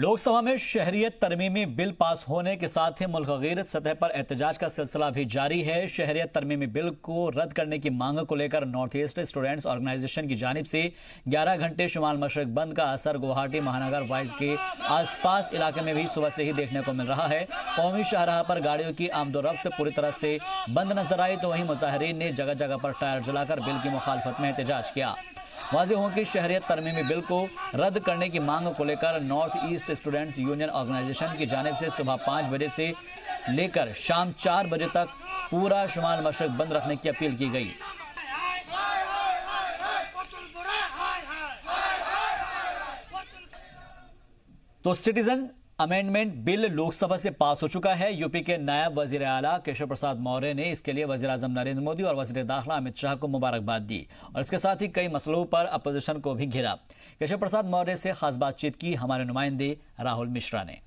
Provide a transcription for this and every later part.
लोकसभा में शहरियत तरमीमी bill pass होने के साथ ही मुल्क गैरत सतह पर एहतजाज का सिलसिला भी जारी है। शहरियत तरमीमी बिल को रद्द करने की मांग को लेकर नॉर्थ ईस्ट स्टूडेंट्स ऑर्गेनाइजेशन की जानिब से 11 घंटे शुमाल मशरक बंद का असर गुवाहाटी महानगर वाइज के आसपास इलाके में भी सुबह से ही देखने को मिल रहा है। कौमी शाहराह पर गाड़ियों की आमदोरफ्त पूरी तरह से बंद नजर आई, तो वहीं मुजाहिरीन ने जगह जगह पर टायर जलाकर बिल की मुखालफत में एहतजाज किया। वाज़ेह हो कि शहरियत तरमीमी बिल को रद्द करने की मांग को लेकर north east students union organisation की जानिब से सुबह 5 बजे से लेकर शाम 4 बजे तक पूरा शुमाल मशरक बंद रखने की अपील की गई। तो सिटीजन अमेंडमेंट बिल लोकसभा से पास हो चुका है। यूपी के नायब वजीर आला केशव प्रसाद मौर्य ने इसके लिए वजीर आजम नरेंद्र मोदी और वजीर दाखिला अमित शाह को मुबारकबाद दी और इसके साथ ही कई मसलों पर अपोजिशन को भी घेरा। केशव प्रसाद मौर्य से खास बातचीत की हमारे नुमाइंदे राहुल मिश्रा ने।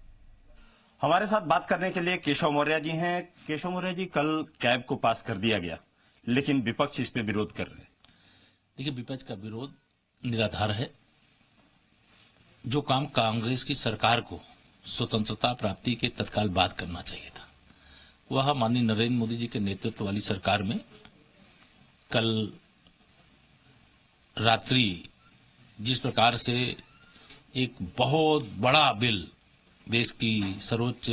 हमारे साथ बात करने के लिए केशव मौर्य जी हैं। केशव मौर्य जी, कल कैब को पास कर दिया गया, लेकिन विपक्ष इस पे विरोध कर रहे हैं। देखिए, विपक्ष का विरोध निराधार है। जो काम कांग्रेस की सरकार को स्वतंत्रता प्राप्ति के तत्काल बाद करना चाहिए था, वह माननीय नरेंद्र मोदी जी के नेतृत्व वाली सरकार में कल रात्रि जिस प्रकार से एक बहुत बड़ा बिल देश की सर्वोच्च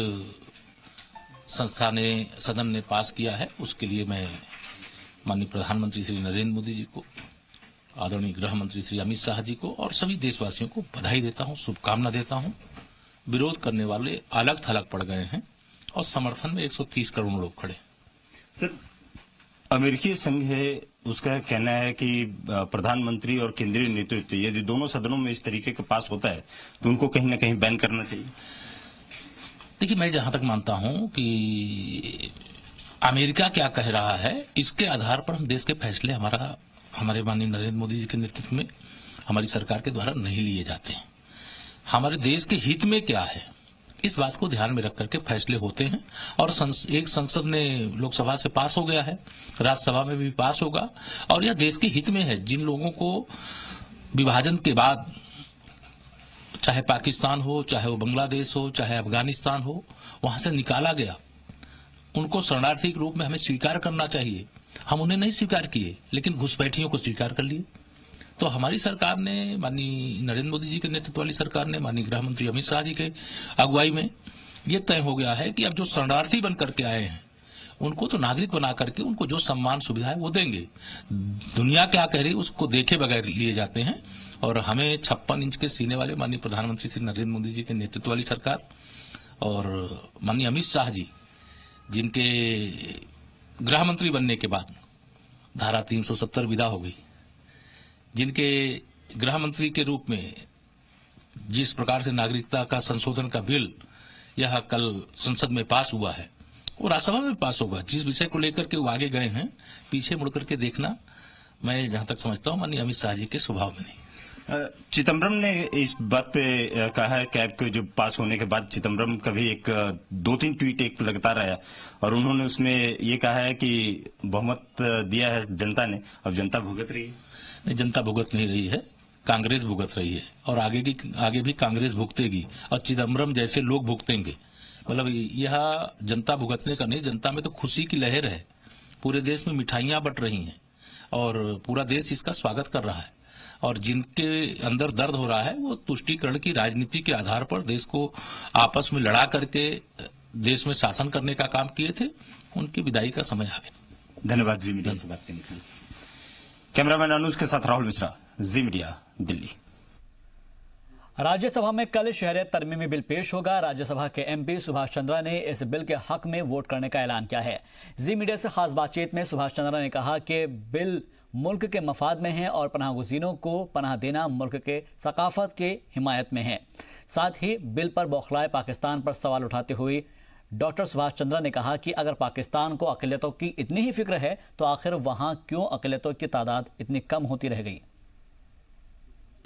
संस्था ने, सदन ने पास किया है, उसके लिए मैं माननीय प्रधानमंत्री श्री नरेंद्र मोदी जी को, आदरणीय गृह मंत्री श्री अमित शाह जी को और सभी देशवासियों को बधाई देता हूं, शुभकामना देता हूं। विरोध करने वाले अलग थलग पड़ गए हैं और समर्थन में 130 करोड़ लोग खड़े। सर, अमेरिकी संघ है, उसका कहना है कि प्रधानमंत्री और केंद्रीय नेतृत्व यदि दोनों सदनों में इस तरीके का पास होता है तो उनको कहीं ना कहीं बैन करना चाहिए। देखिए, मैं जहां तक मानता हूं कि अमेरिका क्या कह रहा है, इसके आधार पर हम देश के फैसले हमारे माननीय नरेंद्र मोदी जी के नेतृत्व में हमारी सरकार के द्वारा नहीं लिए जाते हैं। हमारे देश के हित में क्या है, इस बात को ध्यान में रख करके फैसले होते हैं और एक संसद ने लोकसभा से पास हो गया है, राज्यसभा में भी पास होगा और यह देश के हित में है। जिन लोगों को विभाजन के बाद, चाहे पाकिस्तान हो, चाहे वो बांग्लादेश हो, चाहे अफगानिस्तान हो, वहां से निकाला गया, उनको शरणार्थी के रूप में हमें स्वीकार करना चाहिए। हम उन्हें नहीं स्वीकार किए, लेकिन घुसपैठियों को स्वीकार कर लिए। तो हमारी सरकार ने, माननीय नरेंद्र मोदी जी के नेतृत्व वाली सरकार ने, माननीय गृह मंत्री अमित शाह जी के अगुवाई में यह तय हो गया है कि अब जो शरणार्थी बन करके आए हैं उनको तो नागरिक बना करके उनको जो सम्मान सुविधा है वो देंगे। दुनिया क्या कह रही है उसको देखे बगैर लिए जाते हैं और हमें 56 इंच के सीने वाले माननीय प्रधानमंत्री श्री नरेंद्र मोदी जी के नेतृत्व वाली सरकार और माननीय अमित शाह जी, जिनके गृह मंत्री बनने के बाद धारा 370 विदा हो गई, जिनके गृह मंत्री के रूप में जिस प्रकार से नागरिकता का संशोधन का बिल यह कल संसद में पास हुआ है, वो राज्यसभा में पास होगा। जिस विषय को लेकर के वो आगे गए हैं, पीछे मुड़ करके देखना मैं जहां तक समझता हूं माननीय अमित शाह जी के स्वभाव में नहीं। चिदम्बरम ने इस बात पे कहा है, कैब के जो पास होने के बाद चिदम्बरम का भी 2-3 ट्वीट एक लगातार आया और उन्होंने उसमें ये कहा है कि बहुमत दिया है जनता ने, अब जनता भुगत रही है। नहीं, जनता भुगत नहीं रही है, कांग्रेस भुगत रही है और आगे भी कांग्रेस भुगतेगी और चिदम्बरम जैसे लोग भुगतेंगे। मतलब यह जनता भुगतने का नहीं, जनता में तो खुशी की लहर है, पूरे देश में मिठाइयां बट रही हैं और पूरा देश इसका स्वागत कर रहा है और जिनके अंदर दर्द हो रहा है वो तुष्टीकरण की राजनीति के आधार पर देश को आपस में लड़ा करके देश में शासन करने का काम किए थे, उनकी विदाई का समय आ गया। धन्यवाद जी मीडिया से बात करने के लिए। कैमरामैन अनुज के साथ राहुल मिश्रा, जी मीडिया, दिल्ली। राज्यसभा में कल शहरियत तरमीमी बिल पेश होगा। राज्यसभा के एमपी सुभाष चंद्रा ने इस बिल के हक में वोट करने का ऐलान किया है। जी मीडिया से खास बातचीत में सुभाष चंद्रा ने कहा कि बिल मुल्क के मफाद में है और पनाहगुज़ीनों को पनाह देना मुल्क के सकाफत के हिमायत में है। साथ ही बिल पर बौखलाए पाकिस्तान पर सवाल उठाते हुए डॉक्टर सुभाष चंद्रा ने कहा कि अगर पाकिस्तान को अक़लियतों की इतनी ही फिक्र है तो आखिर वहां क्यों अक़लियतों की तादाद इतनी कम होती रह गई।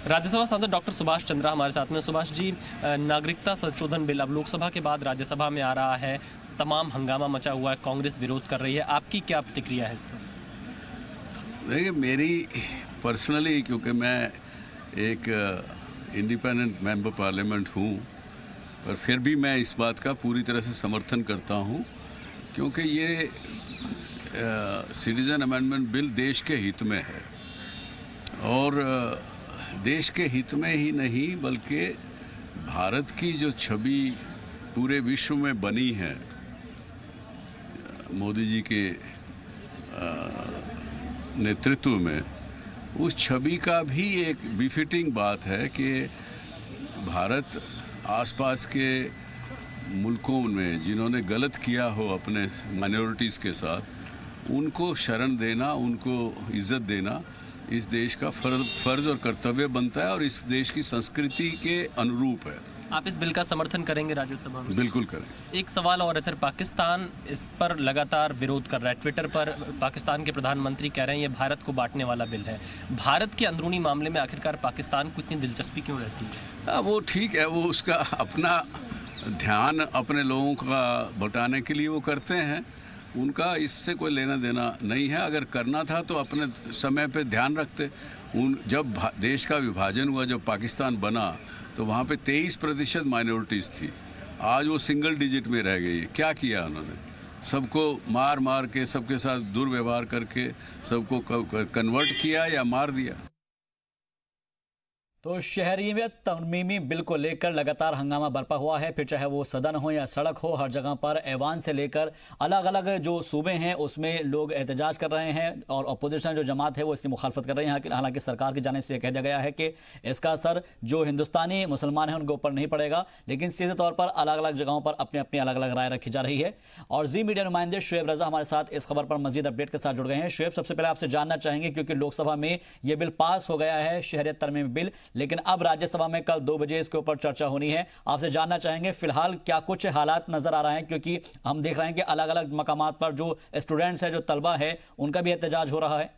राज्यसभा सांसद डॉक्टर सुभाष चंद्रा हमारे साथ में। सुभाष जी, नागरिकता संशोधन बिल अब लोकसभा के बाद राज्यसभा में आ रहा है, तमाम हंगामा मचा हुआ है, कांग्रेस विरोध कर रही है, आपकी क्या प्रतिक्रिया है इस पर? देखिए, मेरी पर्सनली, क्योंकि मैं एक इंडिपेंडेंट मेंबर पार्लियामेंट हूँ पर फिर भी मैं इस बात का पूरी तरह से समर्थन करता हूं, क्योंकि ये सिटीजन अमेंडमेंट बिल देश के हित में है, और देश के हित में ही नहीं बल्कि भारत की जो छवि पूरे विश्व में बनी है मोदी जी के नेतृत्व में, उस छवि का भी एक बिफिटिंग बात है कि भारत आसपास के मुल्कों में जिन्होंने गलत किया हो अपने माइनॉरिटीज़ के साथ, उनको शरण देना, उनको इज्जत देना इस देश का फर्ज और कर्तव्य बनता है और इस देश की संस्कृति के अनुरूप है। आप इस बिल का समर्थन करेंगे राज्यसभा में? बिल्कुल करें। एक सवाल और है सर, पाकिस्तान इस पर लगातार विरोध कर रहा है। ट्विटर पर पाकिस्तान के प्रधानमंत्री कह रहे हैं ये भारत को बांटने वाला बिल है। भारत के अंदरूनी मामले में आखिरकार पाकिस्तान को इतनी दिलचस्पी क्यों रहती है? वो ठीक है, वो उसका अपना ध्यान अपने लोगों का बटाने के लिए वो करते हैं, उनका इससे कोई लेना देना नहीं है। अगर करना था तो अपने समय पे ध्यान रखते। जब देश का विभाजन हुआ, जब पाकिस्तान बना, तो वहाँ पे 23% माइनॉरिटीज़ थी। आज वो सिंगल डिजिट में रह गई। क्या किया उन्होंने? सबको मार मार के, सबके साथ दुर्व्यवहार करके सबको कन्वर्ट किया या मार दिया। तो शहरियत तरमीमी बिल को लेकर लगातार हंगामा बरपा हुआ है, फिर चाहे वो सदन हो या सड़क हो, हर जगह पर ऐवान से लेकर अलग अलग जो सूबे हैं उसमें लोग एहतजाज कर रहे हैं और अपोजिशन जो जमात है वो इसकी मुखालफत कर रही है। हालांकि सरकार की जानिब से यह कह दिया गया है कि इसका असर जो हिंदुस्तानी मुसलमान हैं उनके ऊपर नहीं पड़ेगा, लेकिन सीधे तौर पर अलग अलग जगहों पर अपनी अपनी अलग अलग राय रखी जा रही है। और जी मीडिया नुमाइंदे शुएब रजा हमारे साथ इस खबर पर मजीद अपडेट के साथ जुड़ गए हैं। शुएब, सबसे पहले आपसे जानना चाहेंगे, क्योंकि लोकसभा में यह बिल पास हो गया है, शहरियत तरमीमी बिल, लेकिन अब राज्यसभा में कल 2 बजे इसके ऊपर चर्चा होनी है। आपसे जानना चाहेंगे फिलहाल क्या कुछ हालात नजर आ रहे हैं, क्योंकि हम देख रहे हैं कि अलग अलग मकामात पर जो स्टूडेंट्स है, जो तलबा है, उनका भी एहतजाज हो रहा है।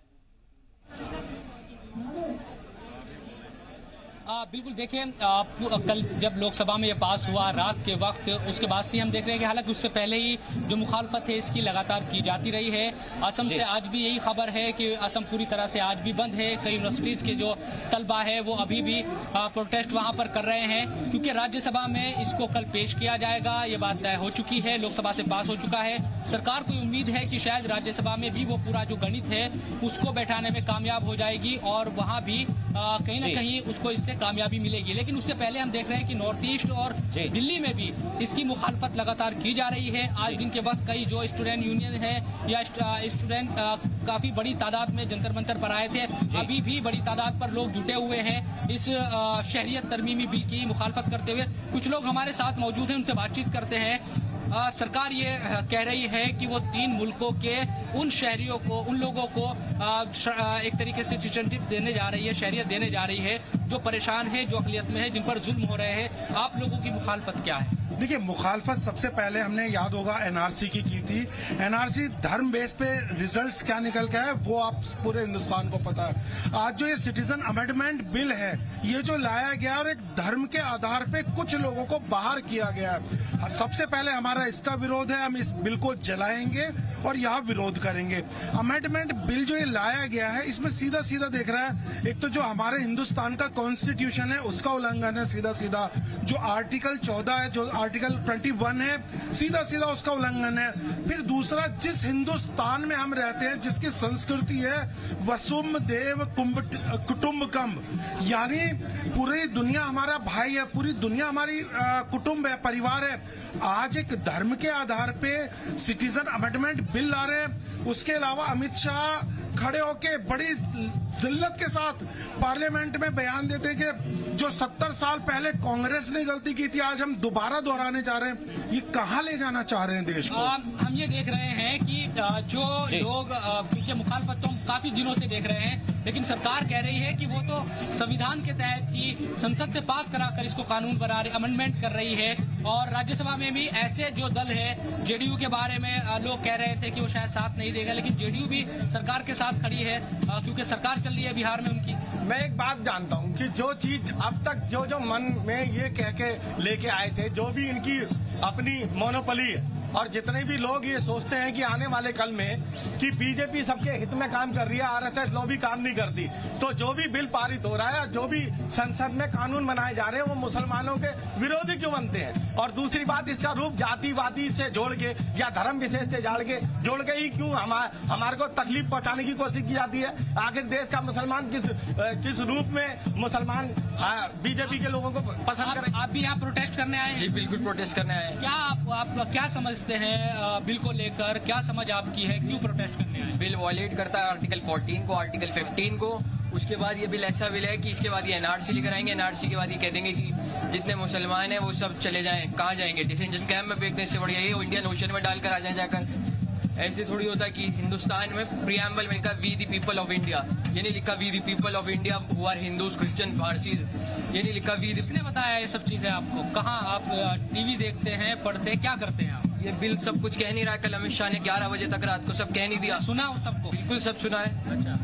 बिल्कुल देखिए, कल जब लोकसभा में ये पास हुआ रात के वक्त, उसके बाद से हम देख रहे हैं कि हालांकि उससे पहले ही जो मुखालफत है इसकी लगातार की जाती रही है। असम से आज भी यही खबर है कि असम पूरी तरह से आज भी बंद है। कई यूनिवर्सिटीज के जो तलबा है वो अभी भी प्रोटेस्ट वहां पर कर रहे हैं, क्योंकि राज्यसभा में इसको कल पेश किया जाएगा। ये बात तय हो चुकी है, लोकसभा से पास हो चुका है। सरकार को उम्मीद है कि शायद राज्यसभा में भी वो पूरा जो गणित है उसको बैठाने में कामयाब हो जाएगी और वहां भी कहीं ना कहीं उसको इससे कामयाबी मिलेगी। लेकिन उससे पहले हम देख रहे हैं कि नॉर्थ ईस्ट और दिल्ली में भी इसकी मुखालफत लगातार की जा रही है। आज दिन के वक्त कई जो स्टूडेंट यूनियन है या स्टूडेंट काफी बड़ी तादाद में जंतर मंतर पर आए थे। अभी भी बड़ी तादाद पर लोग जुटे हुए हैं इस शहरियत तरमीमी बिल की मुखालफत करते हुए। कुछ लोग हमारे साथ मौजूद हैं, उनसे बातचीत करते हैं। सरकार ये कह रही है कि वो 3 मुल्कों के उन शहरियों को, उन लोगों को एक तरीके से सिटीजनशिप देने जा रही है, शहरियत देने जा रही है, जो परेशान है, जो अकलियत में है, जिन पर जुल्म हो रहे हैं। आप लोगों की मुखालफत क्या है? देखिए, मुखालफत सबसे पहले हमने, याद होगा, एनआरसी की थी। एनआरसी धर्म बेस पे रिजल्ट्स क्या निकल के है वो आप पूरे हिंदुस्तान को पता है। आज जो ये सिटीजन अमेंडमेंट बिल है, ये जो लाया गया और एक धर्म के आधार पे कुछ लोगों को बाहर किया गया है। सबसे पहले हमारा इसका विरोध है, हम इस बिल को जलाएंगे और यहाँ विरोध करेंगे। अमेंडमेंट बिल जो ये लाया गया है, इसमें सीधा सीधा देख रहा है, एक तो जो हमारे हिंदुस्तान का कॉन्स्टिट्यूशन है उसका उल्लंघन है, सीधा सीधा जो आर्टिकल 14 है, जो आर्टिकल 21 है, सीधा सीधा उसका उल्लंघन है। फिर दूसरा, जिस हिंदुस्तान में हम रहते हैं, जिसकी संस्कृति है वसुम देव कुटुम्बकम, यानी पूरी दुनिया हमारा भाई है, पूरी दुनिया हमारी कुटुंब है, परिवार है। आज एक धर्म के आधार पे सिटीजन अमेंडमेंट बिल ला रहे हैं। उसके अलावा अमित शाह खड़े होके बड़ी जिल्लत के साथ पार्लियामेंट में बयान देते हैं कि जो 70 साल पहले कांग्रेस ने गलती की थी आज हम दोबारा दोहराने जा रहे हैं। ये कहाँ ले जाना चाह रहे हैं देश को? हम ये देख रहे हैं कि जो लोग, क्योंकि मुखालफत तो हम काफी दिनों से देख रहे हैं, लेकिन सरकार कह रही है कि वो तो संविधान के तहत ही संसद से पास कराकर इसको कानून बना रही, अमेंडमेंट कर रही है। और राज्यसभा में भी ऐसे जो दल है, जेडीयू के बारे में लोग कह रहे थे कि वो शायद साथ नहीं देगा, लेकिन जेडीयू भी सरकार के साथ खड़ी है क्योंकि सरकार चल रही है बिहार में उनकी। मैं एक बात जानता हूं कि जो चीज अब तक जो मन में ये कह के लेके आए थे, जो भी इनकी अपनी मोनोपोली है, और जितने भी लोग ये सोचते हैं कि आने वाले कल में कि बीजेपी सबके हित में काम कर रही है, आरएसएस लॉबी काम नहीं करती, तो जो भी बिल पारित हो रहा है, जो भी संसद में कानून बनाए जा रहे हैं, वो मुसलमानों के विरोधी क्यों बनते हैं? और दूसरी बात, इसका रूप जातिवादी से जोड़ के या धर्म विशेष से जोड़ के ही क्यों हमारे को तकलीफ पहुंचाने की कोशिश की जाती है? आखिर देश का मुसलमान किस रूप में मुसलमान बीजेपी के लोगों को पसंद करें? आप भी यहाँ प्रोटेस्ट करने आए हैं? जी बिल्कुल प्रोटेस्ट करने आए हैं। क्या आप क्या समझते हैं बिल को लेकर? क्या समझ आपकी है, क्यों प्रोटेस्ट करने आए? बिल वॉयलेट करता है आर्टिकल 14 को, आर्टिकल 15 को। उसके बाद ये बिल ऐसा बिल है कि इसके बाद ये एनआरसी लेकर आएंगे। एनआरसी के बाद ये कह देंगे कि जितने मुसलमान हैं वो सब चले जाएं। कहाँ जाएंगे? डिटेंशन कैंप में फेंकने से बढ़िया ये इंडियन ओशन में डालकर आ जाए जाकर। ऐसे थोड़ी होता है कि हिंदुस्तान में प्रियम्बल में लिखा we the people of India, ये नहीं लिखा we the people of India who are Hindus, Christian, Parsis, ये नहीं लिखा वी। किसने बताया ये सब चीजें आपको? कहाँ आप टीवी देखते हैं, पढ़ते हैं, क्या करते हैं आप? ये बिल सब कुछ कह नहीं रहा है। कल अमित शाह ने 11 बजे तक रात को सब कह नहीं दिया। सुना उस सबको? बिल्कुल सब सुना है। अच्छा,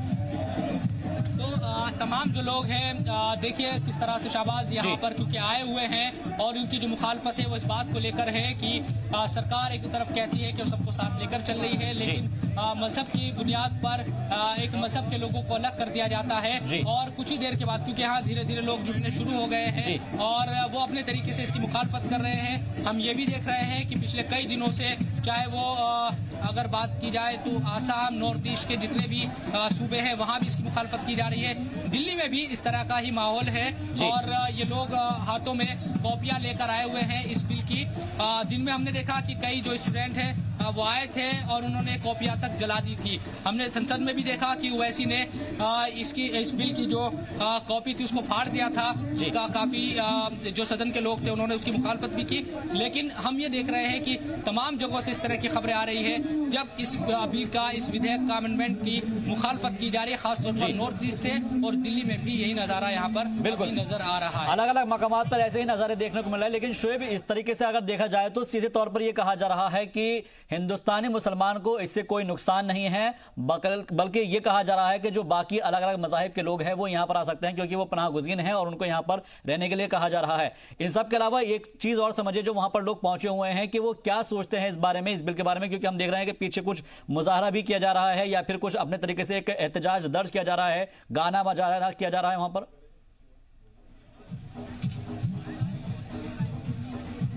तो तमाम जो लोग हैं, देखिए किस तरह से शाहबाज यहाँ पर क्योंकि आए हुए हैं और उनकी जो मुखालफत है वो इस बात को लेकर है कि सरकार एक तरफ कहती है कि वो सबको साथ लेकर चल रही है, लेकिन मजहब की बुनियाद पर एक मजहब के लोगों को अलग कर दिया जाता है। और कुछ ही देर के बाद, क्योंकि यहाँ धीरे धीरे लोग जुड़ने शुरू हो गए हैं और वो अपने तरीके से इसकी मुखालफत कर रहे हैं। हम ये भी देख रहे हैं कि पिछले कई दिनों से, चाहे वो अगर बात की जाए तो आसाम, नॉर्थ ईस्ट के जितने भी सूबे हैं वहाँ भी इसकी मुखालफत की जा रही है। दिल्ली में भी इस तरह का ही माहौल है और ये लोग हाथों में कॉपियां लेकर आए हुए हैं इस बिल की। दिन में हमने देखा कि कई जो स्टूडेंट हैं वो आए थे और उन्होंने कॉपियां तक जला दी थी। हमने संसद में भी देखा कि ओवैसी ने इस बिल की जो कॉपी थी उसको फाड़ दिया था, जिसका काफी जो सदन के लोग थे उन्होंने उसकी मुखालफत भी की। लेकिन हम ये देख रहे हैं कि तमाम जगहों से इस तरह की खबरें आ रही है जब इस बिल का, इस विधेयक का अमेंडमेंट की मुखालफत की जा रही है, खासतौर पर नॉर्थ ईस्ट से, और दिल्ली में भी यही नजारा यहाँ पर बिल्कुल नजर आ रहा है। अलग अलग मकामात पर ऐसे ही नजारे देखने को मिल रहे हैं। लेकिन शोएब, इस तरीके से अगर देखा जाए तो सीधे तौर पर यह कहा जा रहा है कि हिंदुस्तानी मुसलमान को इससे कोई नुकसान नहीं है, बल्कि ये कहा जा रहा है कि जो बाकी अलग अलग मज़ाहिब के लोग हैं वो यहाँ पर आ सकते हैं क्योंकि वो पनाह गुज़ीन हैं और उनको यहाँ पर रहने के लिए कहा जा रहा है। इन सब के अलावा एक चीज और समझिए, जो वहां पर लोग पहुंचे हुए हैं कि वो क्या सोचते हैं इस बारे में, इस बिल के बारे में, क्योंकि हम देख रहे हैं कि पीछे कुछ मुजाहरा भी किया जा रहा है या फिर कुछ अपने तरीके से एक एहतजाज दर्ज किया जा रहा है, गाना बजाना किया जा रहा है वहां पर।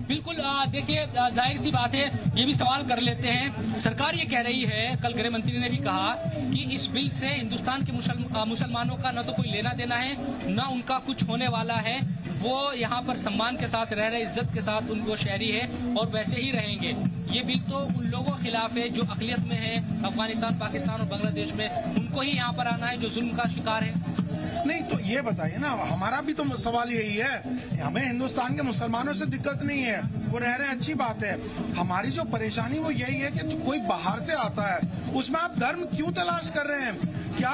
बिल्कुल, देखिए जाहिर सी बात है, ये भी सवाल कर लेते हैं। सरकार ये कह रही है, कल गृह मंत्री ने भी कहा कि इस बिल से हिंदुस्तान के मुसलमानों का न तो कोई लेना देना है, न उनका कुछ होने वाला है। वो यहाँ पर सम्मान के साथ रह रहे, इज्जत के साथ उनको शहरी है और वैसे ही रहेंगे। ये बिल तो उन लोगों के खिलाफ है जो अकलियत में है, अफगानिस्तान, पाकिस्तान और बांग्लादेश में, उनको ही यहाँ पर आना है जो जुल्म का शिकार है। नहीं तो ये बताइए ना, हमारा भी तो सवाल यही है। हमें हिंदुस्तान के मुसलमानों से दिक्कत नहीं है, वो रह रहे हैं, अच्छी बात है। हमारी जो परेशानी वो यही है कि कोई बाहर से आता है, उसमें आप धर्म क्यों तलाश कर रहे हैं? क्या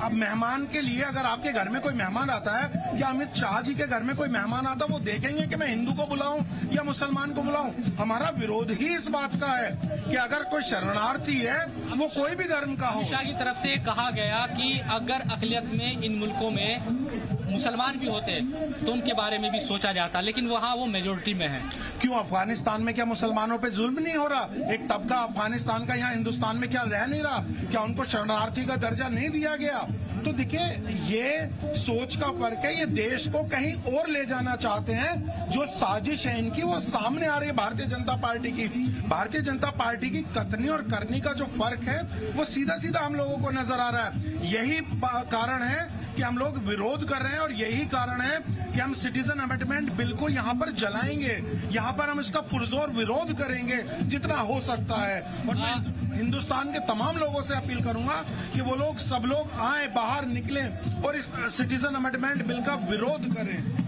अब मेहमान के लिए, अगर आपके घर में कोई मेहमान आता है, क्या अमित शाह जी के घर में कोई मेहमान आता है, वो देखेंगे कि मैं हिंदू को बुलाऊं या मुसलमान को बुलाऊं? हमारा विरोध ही इस बात का है कि अगर कोई शरणार्थी है वो कोई भी धर्म का हो। शाह की तरफ से कहा गया कि अगर अकलियत में इन मुल्कों में मुसलमान भी होते तो उनके बारे में भी सोचा जाता, लेकिन वहाँ वो मेजोरिटी में है। क्यों अफगानिस्तान में क्या मुसलमानों पे जुल्म नहीं हो रहा? एक तबका अफगानिस्तान का यहाँ हिंदुस्तान में क्या रह नहीं रहा? क्या उनको शरणार्थी का दर्जा नहीं दिया गया? तो देखिए, ये सोच का फर्क है। ये देश को कहीं और ले जाना चाहते हैं। जो साजिश है इनकी वो सामने आ रही है भारतीय जनता पार्टी की। भारतीय जनता पार्टी की कथनी और करनी का जो फर्क है वो सीधा सीधा हम लोगों को नजर आ रहा है। यही कारण है कि हम लोग विरोध कर रहे हैं और यही कारण है कि हम सिटीजन अमेंडमेंट बिल को यहाँ पर जलाएंगे, यहाँ पर हम इसका पुरजोर विरोध करेंगे जितना हो सकता है। और मैं हिंदुस्तान के तमाम लोगों से अपील करूंगा कि वो लोग, सब लोग आए, बाहर निकलें और इस सिटीजन अमेंडमेंट बिल का विरोध करें।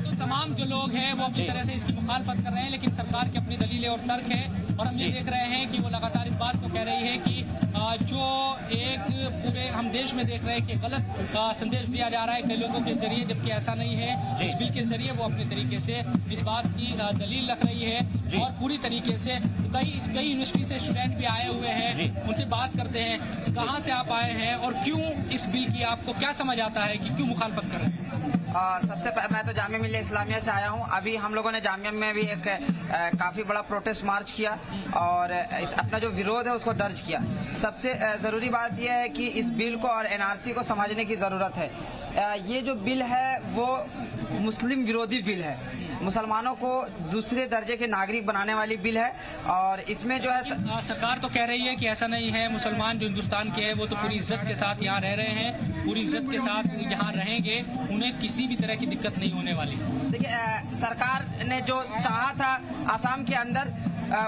तो तमाम जो लोग हैं वो अपनी तरह से इसकी मुखालफत कर रहे हैं, लेकिन सरकार की अपनी दलीलें और तर्क है। और हम ये देख रहे हैं कि वो लगातार इस बात को कह रही है कि जो एक पूरे हम देश में देख रहे हैं कि गलत संदेश दिया जा रहा है कई लोगों के जरिए, जबकि ऐसा नहीं है। इस बिल के जरिए वो अपने तरीके से इस बात की दलील रख रही है और पूरी तरीके से कई यूनिवर्सिटी से स्टूडेंट भी आए हुए हैं, उनसे बात करते हैं कहाँ से आप आए हैं और क्यों इस बिल की आपको क्या समझ आता है कि क्यों मुखालफत कर रहे हैं। मैं तो जामिया मिल्लिया इस्लामिया से आया हूं। अभी हम लोगों ने जामिया में भी एक काफी बड़ा प्रोटेस्ट मार्च किया और अपना जो विरोध है उसको दर्ज किया। सबसे जरूरी बात यह है कि इस बिल को और एनआरसी को समझने की जरूरत है। ये जो बिल है वो मुस्लिम विरोधी बिल है, मुसलमानों को दूसरे दर्जे के नागरिक बनाने वाली बिल है। और इसमें जो है सरकार तो कह रही है कि ऐसा नहीं है, मुसलमान जो हिंदुस्तान के हैं वो तो पूरी इज्जत के साथ यहाँ रह रहे हैं, पूरी इज्जत के साथ यहाँ रहेंगे, उन्हें किसी भी तरह की दिक्कत नहीं होने वाली। देखिए, सरकार ने जो चाहा था आसाम के अंदर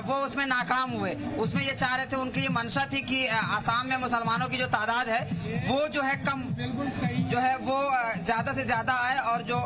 वो उसमें नाकाम हुए। उसमें ये चाह रहे थे, उनकी ये मंशा थी कि आसाम में मुसलमानों की जो तादाद है वो जो है कम, जो है वो ज्यादा से ज्यादा आए और जो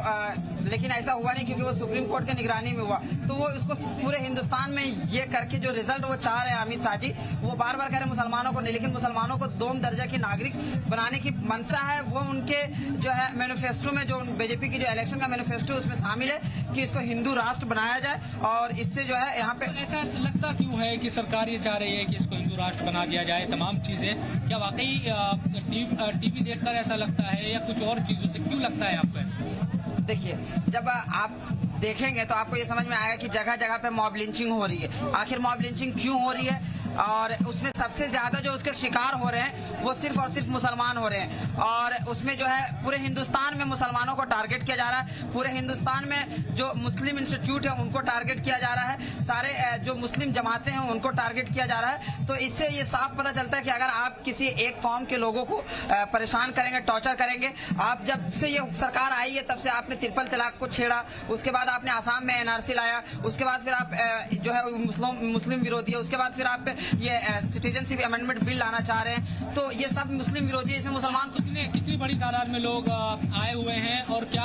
लेकिन ऐसा हुआ नहीं क्योंकि वो सुप्रीम कोर्ट के निगरानी में हुआ। तो वो उसको पूरे हिंदुस्तान में ये करके जो रिजल्ट वो चाह रहे हैं अमित शाह जी, वो बार बार कह रहे हैं मुसलमानों को नहीं, लेकिन मुसलमानों को दोम दर्जा की नागरिक बनाने की मंशा है। वो उनके जो है मैनिफेस्टो में, जो बीजेपी की जो इलेक्शन का मैनिफेस्टो उसमें शामिल है कि इसको हिंदू राष्ट्र बनाया जाए। और इससे जो है यहाँ पे ऐसा लगता क्यों है कि सरकार ये चाह रही है कि इसको हिंदू राष्ट्र बना दिया जाए, तमाम चीजें? क्या वाकई टीवी देखकर ऐसा लगता है या कुछ और चीजों से क्यों लगता है आपको? देखिए, जब आप देखेंगे तो आपको ये समझ में आएगा कि जगह जगह पे मॉब लिंचिंग हो रही है। आखिर मॉब लिंचिंग क्यों हो रही है? और उसमें सबसे ज्यादा जो उसके शिकार हो रहे हैं वो सिर्फ और सिर्फ मुसलमान हो रहे हैं। और उसमें जो है पूरे हिंदुस्तान में मुसलमानों को टारगेट किया जा रहा है। पूरे हिंदुस्तान में जो मुस्लिम इंस्टीट्यूट है उनको टारगेट किया जा रहा है, सारे जो मुस्लिम जमातें हैं उनको टारगेट किया जा रहा है। तो इससे ये साफ पता चलता है कि अगर आप किसी एक कौम के लोगों को परेशान करेंगे, टॉर्चर करेंगे, आप जब से ये सरकार आई है तब से आपने ट्रिपल तलाक को छेड़ा, उसके बाद आपने आसाम में एनआरसी लाया, उसके बाद फिर आप जो है मुस्लिम विरोधी है, उसके बाद फिर आप ये सिटीजनशिप अमेंडमेंट बिल लाना चाह रहे हैं। तो ये सब मुस्लिम विरोधी है। इसमें मुसलमान कितनी बड़ी तादाद में लोग आए हुए हैं और क्या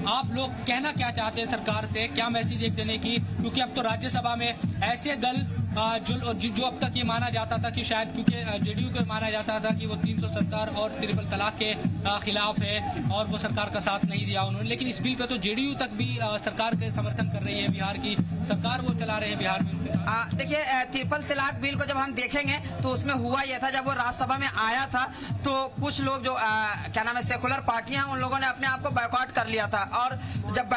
आप लोग कहना क्या चाहते हैं सरकार से, क्या मैसेज एक देने की? क्योंकि अब तो राज्यसभा में ऐसे दल जो अब तक ये माना जाता था कि शायद क्योंकि जेडीयू को माना जाता था कि वो 370 और ट्रिपल तलाक के खिलाफ है और वो सरकार का साथ नहीं दिया उन्होंने, लेकिन इस बिल पे तो जेडीयू तक भी सरकार के समर्थन कर रही है। बिहार की सरकार वो चला रहे हैं बिहार में। देखिए, ट्रिपल तलाक बिल को जब हम देखेंगे तो उसमें हुआ यह था, जब वो राज्यसभा में आया था तो कुछ लोग जो क्या नाम है सेकुलर पार्टियां, उन लोगों ने अपने आप को बॉयकॉट कर लिया था। और जब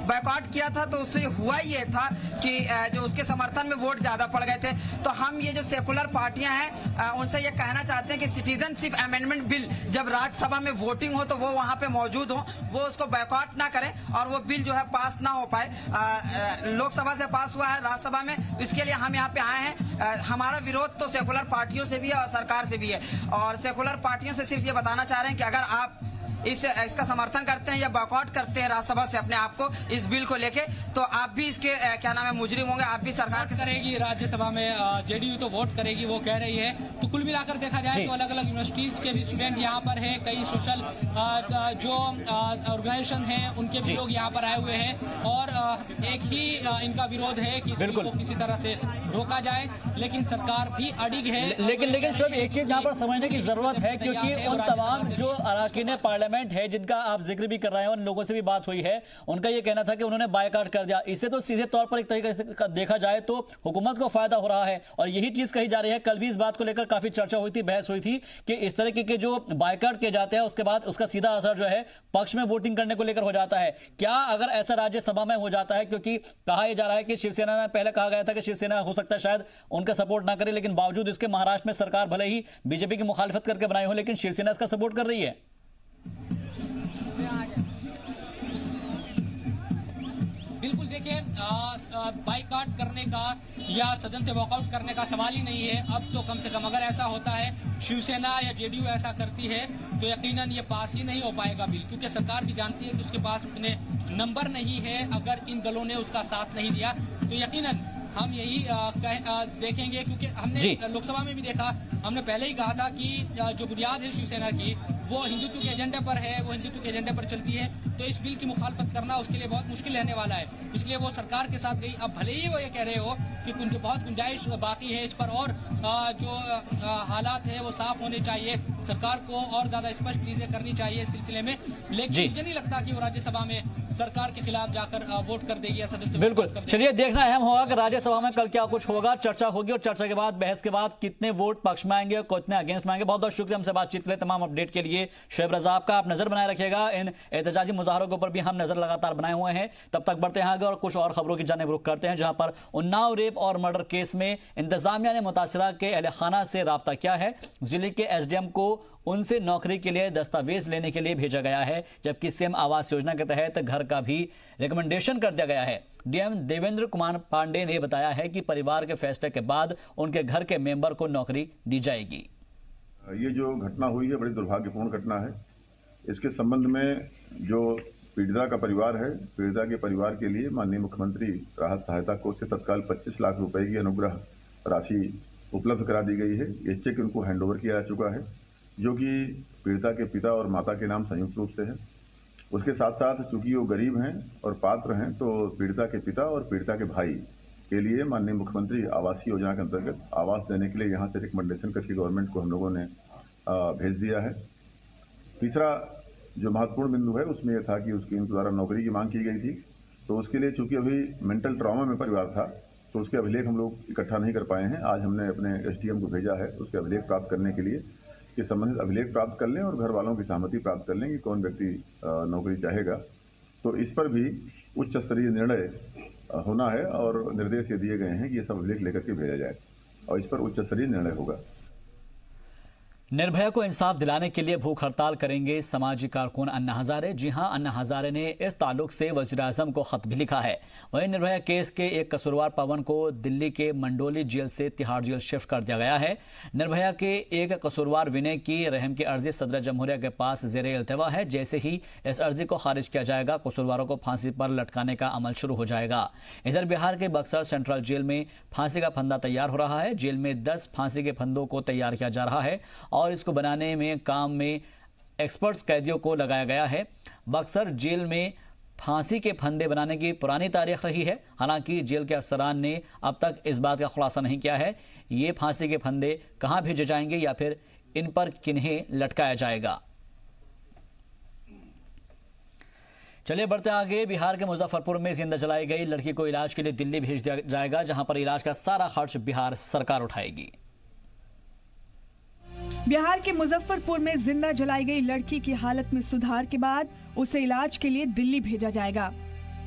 बॉयकॉट किया था तो उससे हुआ ये था कि जो उसके समर्थन में वोट ज्यादा पड़ गए थे। तो हम ये जो सेकुलर पार्टियां हैं उनसे ये कहना चाहते हैं कि सिटीजनशिप अमेंडमेंट बिल जब राज्यसभा में वोटिंग हो तो वो वहां पे मौजूद हो, वो उसको बॉयकॉट ना करें और वो बिल जो है पास ना हो पाए। लोकसभा से पास हुआ है, राज्यसभा में, इसके लिए हम यहाँ पे आए हैं। हमारा विरोध तो सेकुलर पार्टियों से भी है और सरकार से भी है। और सेकुलर पार्टियों से सिर्फ ये बताना चाह रहे हैं कि अगर आप इसका समर्थन करते हैं या बॉयकॉट करते हैं राज्यसभा से अपने आप को इस बिल को लेके, तो आप भी इसके क्या नाम है मुजरिम होंगे, आप भी सरकार करेगी। राज्यसभा में जेडीयू तो वोट करेगी, वो कह रही है। तो कुल मिलाकर देखा जाए तो अलग अलग यूनिवर्सिटीज के भी स्टूडेंट यहाँ पर है, कई सोशल जो ऑर्गेनाइजेशन है उनके भी लोग यहाँ पर आए हुए हैं और एक ही इनका विरोध है कि इसको किसी तरह से रोका जाए, लेकिन सरकार भी अडिग है। लेकिन शोएब, एक चीज यहाँ पर समझने की जरूरत है, क्योंकि उन तमाम जो अरकान पार्लियामेंट है जिनका आप जिक्र भी कर रहे हैं और लोगों से भी बात हुई है, उनका ये कहना था कि उन्होंने बायकॉट कर दिया। इससे तो सीधे तौर पर एक तरीके से देखा जाए तो हुकूमत को फायदा हो रहा है और यही चीज कही जा रही है। कल भी इस बात को लेकर काफी चर्चा हुई थी, बहस हुई थी कि इस तरीके के जो बायकॉट किए जाते हैं उसके बाद उसका सीधा असर जो है पक्ष में वोटिंग करने को लेकर हो जाता है। क्या अगर ऐसा राज्यसभा में हो जाता है, क्योंकि कहा यह जा रहा है कि शिवसेना ने पहले कहा गया था कि शिवसेना हो सकता है शायद उनका सपोर्ट ना करे, लेकिन बावजूद इसके महाराष्ट्र में सरकार भले ही बीजेपी की मुखालिफत करके बनाई हो लेकिन शिवसेना इसका सपोर्ट कर रही है। बिल्कुल, देखिए, बाइकआउट करने का या सदन से वॉकआउट करने का सवाल ही नहीं है। अब तो कम से कम अगर ऐसा होता है, शिवसेना या जेडीयू ऐसा करती है, तो यकीनन ये पास ही नहीं हो पाएगा बिल, क्योंकि सरकार भी जानती है कि उसके पास उतने नंबर नहीं है। अगर इन दलों ने उसका साथ नहीं दिया तो यकीनन हम यही देखेंगे, क्योंकि हमने लोकसभा में भी देखा, हमने पहले ही कहा था कि जो बुनियाद है शिवसेना की वो हिंदुत्व के एजेंडे पर है, वो हिंदुत्व के एजेंडे पर चलती है। तो इस बिल की मुखालफत करना उसके लिए बहुत मुश्किल रहने वाला है, इसलिए वो सरकार के साथ गई। अब भले ही वो ये कह रहे हो कि बहुत गुंजाइश बाकी है इस पर और जो हालात है वो साफ होने चाहिए, सरकार को और ज्यादा स्पष्ट चीजें करनी चाहिए इस सिलसिले में, लेकिन मुझे नहीं लगता कि वो राज्यसभा में सरकार के खिलाफ जाकर वोट कर देगी या सदन से। बिल्कुल, चलिए देखना अहम होगा कि राज्यसभा में कल क्या कुछ होगा। चर्चा होगी और चर्चा के बाद, बहस के बाद कितने वोट पक्ष में आएंगे और कितने अगेंस्ट में आएंगे। बहुत बहुत शुक्रिया हमसे बातचीत के लिए। तमाम अपडेट के लिए शोएब रजा आपका। आप नजर बनाए रखिएगा इन एहतजाजी मुजाहरों के ऊपर भी हम नजर लगातार बनाए हुए हैं। तब तक बढ़ते हैं आगे और कुछ और खबरों की जानिब रुख करते हैं, जहां पर उन्नाव रेप और मर्डर केस में इंतजामिया ने मुतासिरा के अहले खाना से राब्ता किया है। जिले के एसडीएम को उनसे नौकरी के लिए दस्तावेज लेने के लिए भेजा गया है, जबकि सीएम आवास योजना के तहत घर का भी रिकमेंडेशन कर दिया गया है। डीएम देवेंद्र कुमार पांडे ने बताया है कि परिवार के फैसले के बाद उनके घर के मेंबर को नौकरी दी जाएगी। ये जो घटना हुई है बड़ी दुर्भाग्यपूर्ण घटना है। इसके संबंध में जो पीड़िता का परिवार है, पीड़िता के परिवार के लिए माननीय मुख्यमंत्री राहत सहायता कोष से तत्काल 25 लाख रुपए की अनुग्रह राशि उपलब्ध करा दी गई है। ये चेक उनको हैंडओवर किया जा चुका है, जो कि पीड़िता के पिता और माता के नाम संयुक्त रूप से है। उसके साथ साथ चूंकि वो गरीब हैं और पात्र हैं, तो पीड़िता के पिता और पीड़िता के भाई के लिए माननीय मुख्यमंत्री आवास योजना के अंतर्गत आवास देने के लिए यहाँ से रिकमेंडेशन करके गवर्नमेंट को हम लोगों ने भेज दिया है। तीसरा जो महत्वपूर्ण बिंदु है उसमें यह था कि उसकी इनके द्वारा नौकरी की मांग की गई थी, तो उसके लिए चूंकि अभी मेंटल ट्रॉमा में परिवार था, तो उसके अभिलेख हम लोग इकट्ठा नहीं कर पाए हैं। आज हमने अपने एसडीएम को भेजा है उसके अभिलेख प्राप्त करने के लिए कि संबंधित अभिलेख प्राप्त कर लें और घर वालों की सहमति प्राप्त कर लें कि कौन व्यक्ति नौकरी चाहेगा। तो इस पर भी उच्च स्तरीय निर्णय होना है और निर्देश ये दिए गए हैं कि ये सब अभिलेख लेकर के भेजा जाए और इस पर उच्च स्तरीय निर्णय होगा। निर्भया को इंसाफ दिलाने के लिए भूख हड़ताल करेंगे समाजी कारकुन अन्ना हजारे। जी हां, अन्ना हजारे ने इस ताल्लुक से वज़ीर-ए-आज़म को खत भी लिखा है। वहीं निर्भया केस के एक कसूरवार पवन को दिल्ली के मंडोली जेल से तिहाड़ जेल शिफ्ट कर दिया गया है। निर्भया के एक कसूरवार विनय की रहम की अर्जी सदर जमहूरिया के पास ज़ेरे इल्तिवा है। जैसे ही इस अर्जी को खारिज किया जाएगा, कसूरवारों को फांसी पर लटकाने का अमल शुरू हो जाएगा। इधर बिहार के बक्सर सेंट्रल जेल में फांसी का फंदा तैयार हो रहा है। जेल में 10 फांसी के फंदों को तैयार किया जा रहा है और इसको बनाने में काम में एक्सपर्ट्स कैदियों को लगाया गया है। बक्सर जेल में फांसी के फंदे बनाने की पुरानी तारीख रही है। हालांकि जेल के अफसरान ने अब तक इस बात का खुलासा नहीं किया है ये फांसी के फंदे कहां भेजे जाएंगे या फिर इन पर किन्हें लटकाया जाएगा। चलिए बढ़ते आगे। बिहार के मुजफ्फरपुर में जिंदा जलाई गई लड़की को इलाज के लिए दिल्ली भेज दिया जाएगा, जहां पर इलाज का सारा खर्च बिहार सरकार उठाएगी। बिहार के मुजफ्फरपुर में जिंदा जलाई गई लड़की की हालत में सुधार के बाद उसे इलाज के लिए दिल्ली भेजा जाएगा।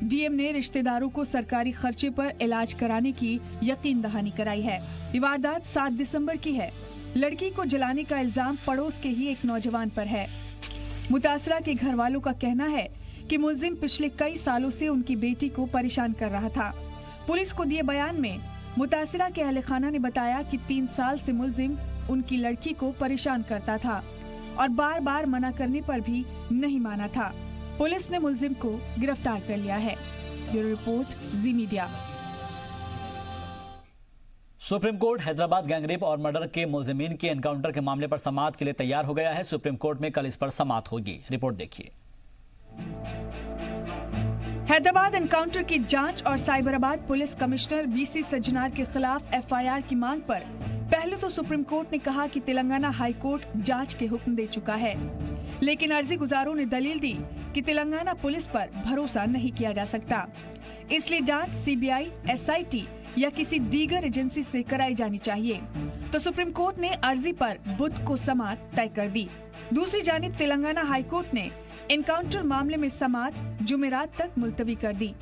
डीएम ने रिश्तेदारों को सरकारी खर्चे पर इलाज कराने की यकीन दहानी कराई है। ये वारदात 7 दिसंबर की है। लड़की को जलाने का इल्जाम पड़ोस के ही एक नौजवान पर है। मुतासरा के घर वालों का कहना है कि मुलजिम पिछले कई सालों से उनकी बेटी को परेशान कर रहा था। पुलिस को दिए बयान में मुतासरा के अहले खाना ने बताया कि 3 साल से मुलजिम उनकी लड़की को परेशान करता था और बार बार मना करने पर भी नहीं माना था। पुलिस ने मुलजिम को गिरफ्तार कर लिया है। Bureau report, Zee media. Supreme Court Hyderabad gang rape और मर्डर के मुलजिमीन के एनकाउंटर के मामले पर समाअत के लिए तैयार हो गया है। सुप्रीम कोर्ट में कल इस पर समाअत होगी। रिपोर्ट देखिए। हैदराबाद एनकाउंटर की जांच और Cyberabad police commissioner VC Sajjanar के खिलाफ एफआईआर की मांग पर पहले तो सुप्रीम कोर्ट ने कहा कि तेलंगाना हाई कोर्ट जांच के हुक्म दे चुका है, लेकिन अर्जी गुजारों ने दलील दी कि तेलंगाना पुलिस पर भरोसा नहीं किया जा सकता, इसलिए जांच सीबीआई, एसआईटी या किसी दीगर एजेंसी से कराई जानी चाहिए। तो सुप्रीम कोर्ट ने अर्जी पर बुध को समाअत तय कर दी। दूसरी जानिब तेलंगाना हाई कोर्ट ने एनकाउंटर मामले में समाअत जुमेरात तक मुलतवी कर दी।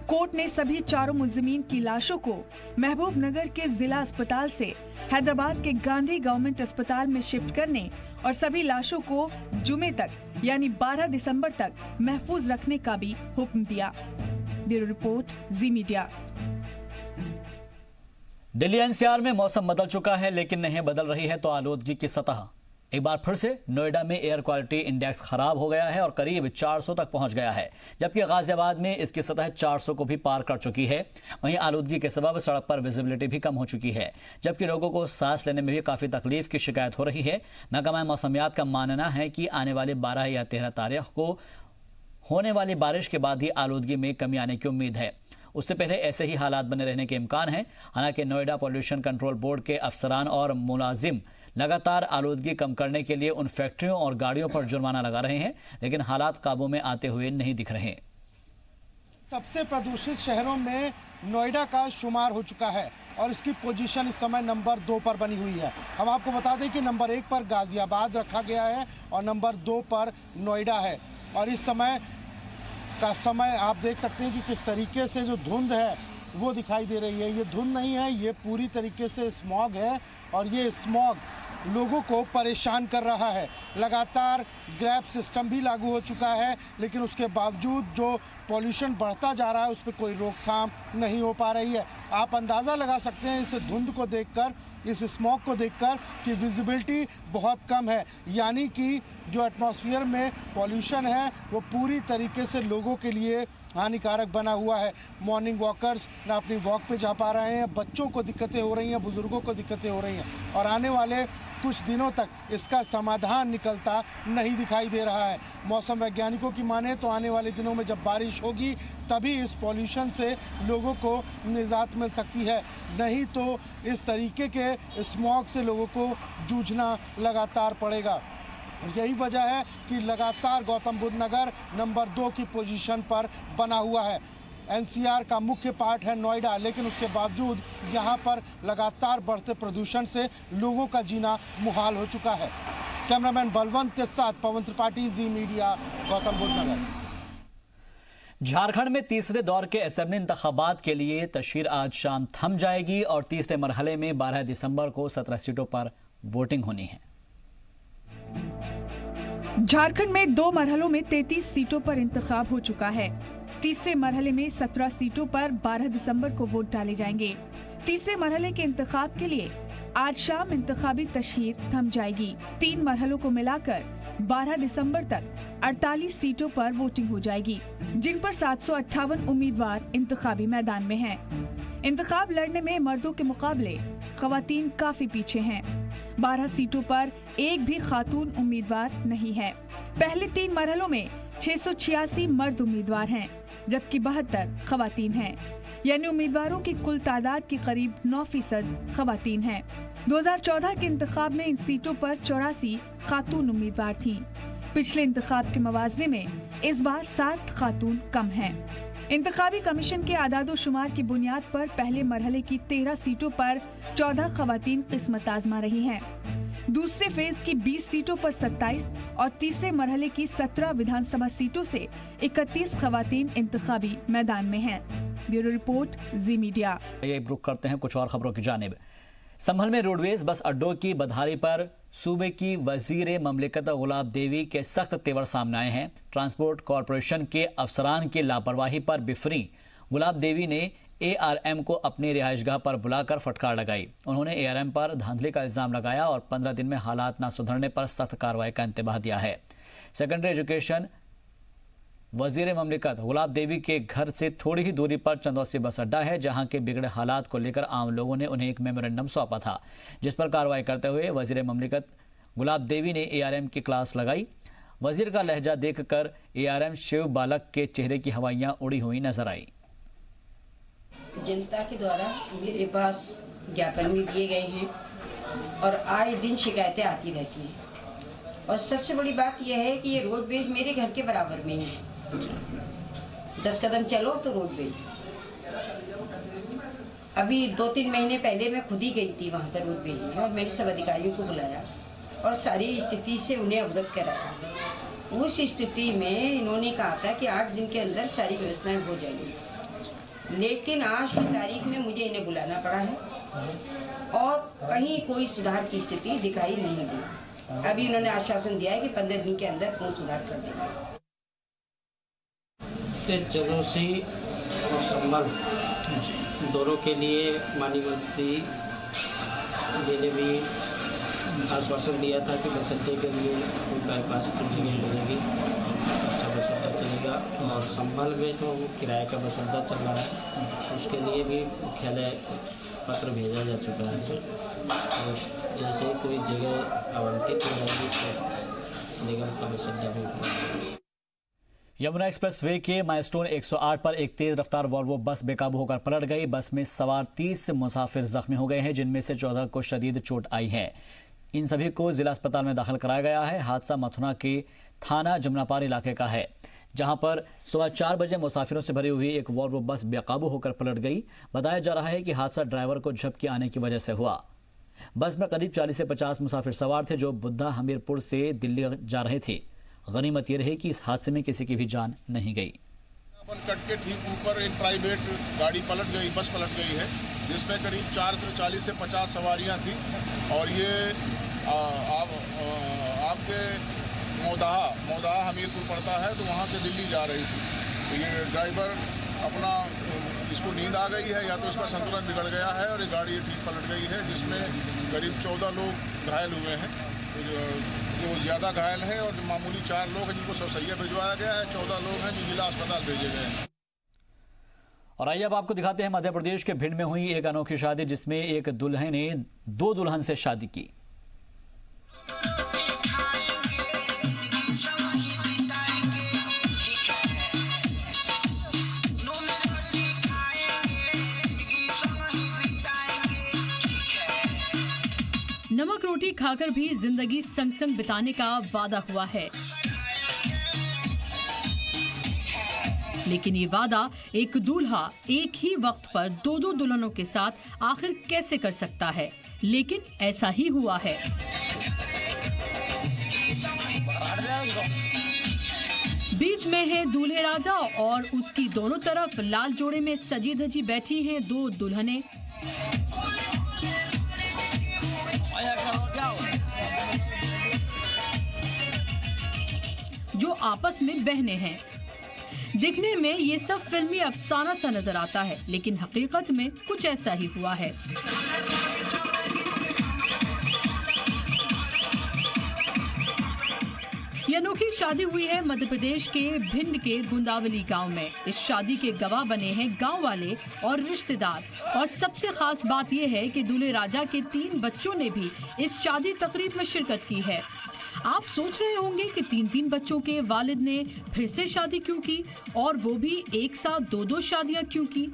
कोर्ट ने सभी चारों मुलजिमीन की लाशों को महबूब नगर के जिला अस्पताल से हैदराबाद के गांधी गवर्नमेंट अस्पताल में शिफ्ट करने और सभी लाशों को जुमे तक यानी 12 दिसंबर तक महफूज रखने का भी हुक्म दिया। Bureau report, Zee media. Delhi NCR में मौसम बदल चुका है, लेकिन नहीं बदल रही है तो आलूदगी की सतह। एक बार फिर से नोएडा में एयर क्वालिटी इंडेक्स खराब हो गया है और करीब 400 तक पहुंच गया है, जबकि गाजियाबाद में इसकी सतह 400 को भी पार कर चुकी है। वहीं आलूदगी के सबब सड़क पर विजिबिलिटी भी कम हो चुकी है, जबकि लोगों को सांस लेने में भी काफी तकलीफ की शिकायत हो रही है। महकमा मौसमियात का मानना है कि आने वाली 12 या 13 तारीख को होने वाली बारिश के बाद ही आलूदगी में कमी आने की उम्मीद है। उससे पहले ऐसे ही हालात बने रहने के इम्कान है। हालांकि नोएडा पॉल्यूशन कंट्रोल बोर्ड के अफसरान और मुलाजिम लगातार आलूदगी कम करने के लिए उन फैक्ट्रियों और गाड़ियों पर जुर्माना लगा रहे हैं, लेकिन हालात काबू में आते हुए नहीं दिख रहे। सबसे प्रदूषित शहरों में नोएडा का शुमार हो चुका है और इसकी पोजीशन इस समय नंबर 2 पर बनी हुई है। हम आपको बता दें कि नंबर 1 पर गाजियाबाद रखा गया है और नंबर 2 पर नोएडा है। और इस समय का समय आप देख सकते हैं कि किस तरीके से जो धुंध है वो दिखाई दे रही है। ये धुंध नहीं है, ये पूरी तरीके से स्मॉग है और ये स्मॉग लोगों को परेशान कर रहा है। लगातार ग्रैब सिस्टम भी लागू हो चुका है, लेकिन उसके बावजूद जो पॉल्यूशन बढ़ता जा रहा है उस पर कोई रोकथाम नहीं हो पा रही है। आप अंदाज़ा लगा सकते हैं इस धुंध को देखकर, इस स्मॉग को देखकर कि विजिबिलिटी बहुत कम है, यानी कि जो एटमॉस्फेयर में पॉल्यूशन है वो पूरी तरीके से लोगों के लिए हानिकारक बना हुआ है। मॉर्निंग वॉकर्स ना अपनी वॉक पे जा पा रहे हैं, बच्चों को दिक्कतें हो रही हैं, बुजुर्गों को दिक्कतें हो रही हैं और आने वाले कुछ दिनों तक इसका समाधान निकलता नहीं दिखाई दे रहा है। मौसम वैज्ञानिकों की माने तो आने वाले दिनों में जब बारिश होगी तभी इस पॉल्यूशन से लोगों को निजात मिल सकती है, नहीं तो इस तरीके के स्मॉग से लोगों को जूझना लगातार पड़ेगा। यही वजह है कि लगातार गौतम बुद्ध नगर नंबर 2 की पोजीशन पर बना हुआ है। एनसीआर का मुख्य पार्ट है नोएडा, लेकिन उसके बावजूद यहाँ पर लगातार बढ़ते प्रदूषण से लोगों का जीना मुहाल हो चुका है। कैमरामैन बलवंत के साथ पवन त्रिपाठी, जी मीडिया, गौतम बुद्ध नगर। झारखंड में तीसरे दौर के असेंबली इंतखाबात के लिए तशहीर आज शाम थम जाएगी और तीसरे मरहले में 12 दिसंबर को 17 सीटों पर वोटिंग होनी है। झारखंड में 2 मरहलों में 33 सीटों पर इंतखाब हो चुका है। तीसरे मरहले में 17 सीटों पर 12 दिसंबर को वोट डाले जाएंगे। तीसरे मरहले के इंतखाब के लिए आज शाम इंतखाबी तशहीर थम जाएगी। 3 मरहलों को मिलाकर 12 दिसंबर तक 48 सीटों पर वोटिंग हो जाएगी, जिन पर 758 उम्मीदवार इंतखाबी मैदान में हैं। इंतखाब लड़ने में मर्दों के मुकाबले खवातीन काफी पीछे हैं। 12 सीटों पर एक भी खातून उम्मीदवार नहीं है। पहले 3 मरहलों में 686 मर्द उम्मीदवार हैं, जबकि 72 खवातीन हैं, यानी उम्मीदवारों की कुल तादाद के करीब 9% खवातीन हैं। 2014 के इंतखाब में इन सीटों पर 84 खातून उम्मीदवार थीं। पिछले इंतखाब के मवाज़ने में इस बार 7 खातून कम हैं। इंतखाबी कमीशन के आदादो शुमार की बुनियाद पर पहले मरहले की 13 सीटों पर 14 खवातीन किस्मत आजमा रही हैं। दूसरे फेज की 20 सीटों पर 27 और तीसरे मरहले की 17 विधानसभा सीटों से 31 खवातीन इंतखाबी मैदान में हैं। Bureau report, Zee media. ये रुख करते हैं कुछ और खबरों की जानिब। संभल में रोडवेज बस अड्डों की बदहाली पर सूबे की वजीर ममलिकत गुलाब देवी के सख्त तेवर सामने आए हैं। ट्रांसपोर्ट कॉरपोरेशन के अफसरान की लापरवाही पर बिफरी गुलाब देवी ने ARM को अपनी रिहाइशगाह पर बुलाकर फटकार लगाई। उन्होंने ARM पर धांधली का इल्जाम लगाया और 15 दिन में हालात न सुधरने पर सख्त कार्रवाई का इंतबाह दिया है। सेकेंडरी एजुकेशन वजीर ममलिकत गुलाब देवी के घर से थोड़ी ही दूरी पर चंदौसी बस अड्डा है, जहां के बिगड़े हालात को लेकर आम लोगों ने उन्हें एक मेमोरेंडम सौंपा था, जिस पर कार्रवाई करते हुए वजीर ममलिकत गुलाब देवी ने ARM की क्लास लगाई। वजीर का लहजा देखकर ARM शिव बालक के चेहरे की हवाइयां उड़ी हुई नजर आई। जनता के द्वारा मेरे पास ज्ञापन भी दिए गए हैं और आए दिन शिकायतें आती रहती हैं और सबसे बड़ी बात यह है कि ये रोडवेज मेरे घर के बराबर में ही है। 10 कदम चलो तो रोडवेज। अभी 2-3 महीने पहले मैं खुद ही गई थी वहाँ पर रोडवेज में और मैंने सब अधिकारियों को बुलाया और सारी स्थिति से उन्हें अवगत कराया। उस स्थिति में इन्होंने कहा था कि 8 दिन के अंदर सारी व्यवस्थाएं हो जाएंगी, लेकिन आज की तारीख में मुझे इन्हें बुलाना पड़ा है और कहीं कोई सुधार की स्थिति दिखाई नहीं दी। अभी उन्होंने आश्वासन दिया है कि 15 दिन के अंदर पूर्ण सुधार कर देंगे। चंदौसी और संभल दोनों के लिए माननीय मंत्री जी ने भी आश्वासन दिया था कि बस अड्डे के लिए उनका पास जगह मिलेगी, अच्छा बस अड्डा चलेगा। और संभल में तो किराए का बस अड्डा चल रहा है, उसके लिए भी मुख्यालय पत्र भेजा जा चुका है और जैसे ही कोई जगह आवंटित हो जाएगी तो निगम का बस अड्डा भी। यमुना एक्सप्रेस वे के माइलस्टोन 108 पर एक तेज रफ्तार वॉल्वो बस बेकाबू होकर पलट गई। बस में सवार 30 मुसाफिर जख्मी हो गए हैं, जिनमें से 14 को शदीद चोट आई है। इन सभी को जिला अस्पताल में दाखिल कराया गया है। हादसा मथुरा के थाना जमुनापार इलाके का है, जहां पर सुबह 4 बजे मुसाफिरों से भरी हुई एक वॉल्वो बस बेकाबू होकर पलट गई। बताया जा रहा है कि हादसा ड्राइवर को झपकी आने की वजह से हुआ। बस में करीब 40 से 50 मुसाफिर सवार थे, जो बुद्धा हमीरपुर से दिल्ली जा रहे थे। गनीमत यह रही कि इस हादसे में किसी की भी जान नहीं गई। कट के ठीक ऊपर एक प्राइवेट गाड़ी पलट गई, बस पलट गई है, जिसमें करीब 40 से 50 सवारियां थी और ये आपके मौदाहा हमीरपुर पड़ता है, तो वहाँ से दिल्ली जा रही थी। तो ये ड्राइवर अपना इसको नींद आ गई है या तो इसका संतुलन बिगड़ गया है और ये गाड़ी ठीक पलट गई है, जिसमें करीब 14 लोग घायल हुए हैं। जो ज़्यादा घायल है और मामूली 4 लोग हैं जिनको सरसैया भिजवाया गया है, 14 लोग हैं जो जिला अस्पताल भेजे गए हैं। और आइए अब आपको दिखाते हैं मध्य प्रदेश के भिंड में हुई एक अनोखी शादी, जिसमें एक दुल्हन ने 2 दुल्हन से शादी की। नमक रोटी खाकर भी जिंदगी संग संग बिताने का वादा हुआ है, लेकिन ये वादा एक दूल्हा एक ही वक्त पर 2-2 दुल्हनों के साथ आखिर कैसे कर सकता है? लेकिन ऐसा ही हुआ है। बीच में है दूल्हे राजा और उसकी दोनों तरफ लाल जोड़े में सजी धजी बैठी हैं 2 दुल्हनें। जो आपस में बहनें हैं। दिखने में ये सब फिल्मी अफसाना सा नजर आता है, लेकिन हकीकत में कुछ ऐसा ही हुआ है। ये अनोखी शादी हुई है मध्य प्रदेश के भिंड के गुंदावली गांव में। इस शादी के गवाह बने हैं गांव वाले और रिश्तेदार, और सबसे खास बात यह है कि दूल्हे राजा के 3 बच्चों ने भी इस शादी तकरीब में शिरकत की है। आप सोच रहे होंगे कि 3-3 बच्चों के वालिद ने फिर से शादी क्यों की, और वो भी एक साथ 2-2 शादियां क्यों की?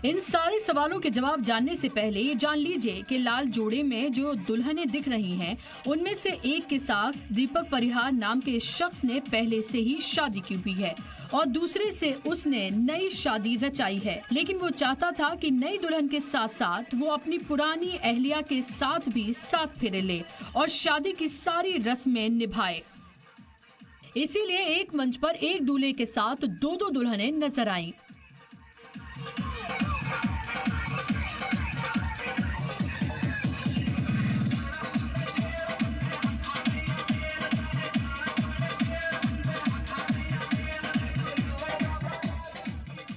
इन सारे सवालों के जवाब जानने से पहले ये जान लीजिए कि लाल जोड़े में जो दुल्हनें दिख रही हैं, उनमें से एक के साथ दीपक परिहार नाम के शख्स ने पहले से ही शादी की हुई है और दूसरे से उसने नई शादी रचाई है। लेकिन वो चाहता था कि नई दुल्हन के साथ साथ वो अपनी पुरानी अहलिया के साथ भी साथ फेरे ले और शादी की सारी रस्में निभाए। इसीलिए एक मंच पर एक दूल्हे के साथ 2-2 दुल्हनें नजर आईं।